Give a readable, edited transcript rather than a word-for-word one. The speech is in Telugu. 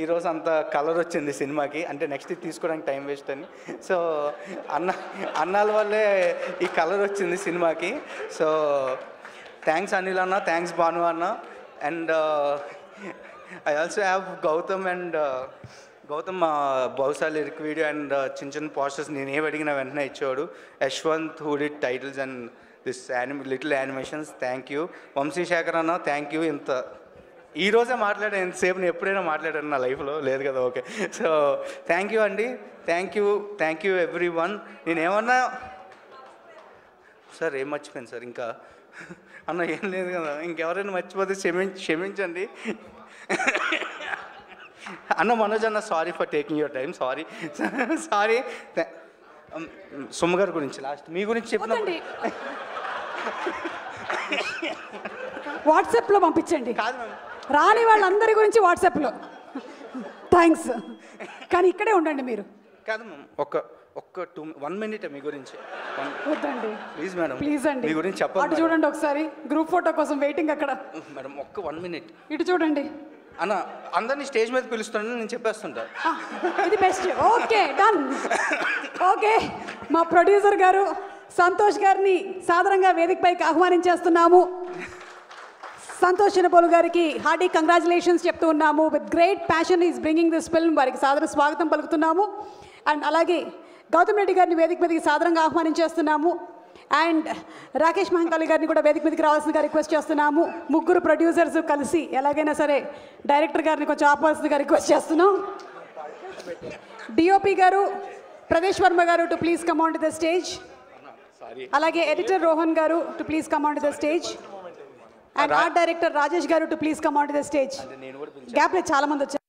ఈరోజు అంత కలర్ వచ్చింది సినిమాకి, అంటే నెక్స్ట్ తీసుకోవడానికి టైం వేస్ట్ అని. సో అన్నాల వల్లే ఈ కలర్ వచ్చింది సినిమాకి. సో థ్యాంక్స్ అనిల్ అన్న, థ్యాంక్స్ భాను అన్న. And I also have Gautam and Gautam బహుశా లిరిక్ వీడియో అండ్ చిన్న చిన్న పోస్టర్స్ నేను ఏవి అడిగినా వెంటనే ఇచ్చేవాడు. Yashwant who did titles and this little animations. Thank you. Vamsi Sekhar అన్న, థ్యాంక్ యూ. ఇంత ఈరోజే మాట్లాడాను, ఎంతసేపు నేను ఎప్పుడైనా మాట్లాడాను నా లైఫ్లో, లేదు కదా. ఓకే, సో థ్యాంక్ యూ అండి. Thank you every one. నేనేమన్నా సార్ ఏం మర్చిపోయాను సార్, ఇంకా అన్న ఏం లేదు కదా, ఇంకెవరైనా మర్చిపోతే క్షమించండి అన్న. మనోజ్ అన్న, sorry for taking your time, sorry. Summa గారి గురించి లాస్ట్ మీ గురించి చెప్పిన వాట్సాప్లో పంపించండి. కాదు మ్యామ్, రాని వాళ్ళందరి గురించి వాట్సాప్లో. థ్యాంక్స్, కానీ ఇక్కడే ఉండండి మీరు. కాదు మ్యామ్, ఒక్క 1 minute మీ గురించి. వద్దండి ప్లీజ్ మేడం, ప్లీజ్ అండి, మీ గురించి చెప్పండి. అటు చూడండి ఒకసారి, గ్రూప్ ఫోటో కోసం వెయిటింగ్ అక్కడ. మేడం ఒక్క 1 minute. ఇటు చూడండి అన్న, అందరినీ స్టేజ్ మీద పిలుస్తానని నేను చెప్పేస్తుంటా. ఇది బెస్ట్. Okay, done. ఓకే, మా ప్రొడ్యూసర్ గారు సంతోష్ గారిని సాదరంగా వేదికపైకి ఆహ్వానించేస్తున్నాము. సంతోష్ చినపోలు గారికి హార్డీ కంగ్రాచులేషన్స్ చెప్తూ ఉన్నాము. With great passion is bringing this film. వారికి సాదర స్వాగతం పలుకుతున్నాము. అండ్ అలాగే గౌతమ్ రెడ్డి గారిని వేదిక మీదకి సాదరంగా ఆహ్వానించేస్తున్నాము. అండ్ రాకేష్ మహంకాళి గారిని కూడా వేదిక మీదకి రావాల్సిందిగా రిక్వెస్ట్ చేస్తున్నాము. ముగ్గురు ప్రొడ్యూసర్స్ కలిసి ఎలాగైనా సరే డైరెక్టర్ గారిని కొంచెం ఆపాల్సిందిగా రిక్వెస్ట్ చేస్తున్నాం. డిఓపి గారు, ప్రదేశ్ వర్మ గారు to please come on to the stage. అలాగే ఎడిటర్ రోహన్ గారు to please come on to the stage. And art director Rajesh గారు to please come on to the stage. Gap లేదు, చాలా మంది వచ్చారు.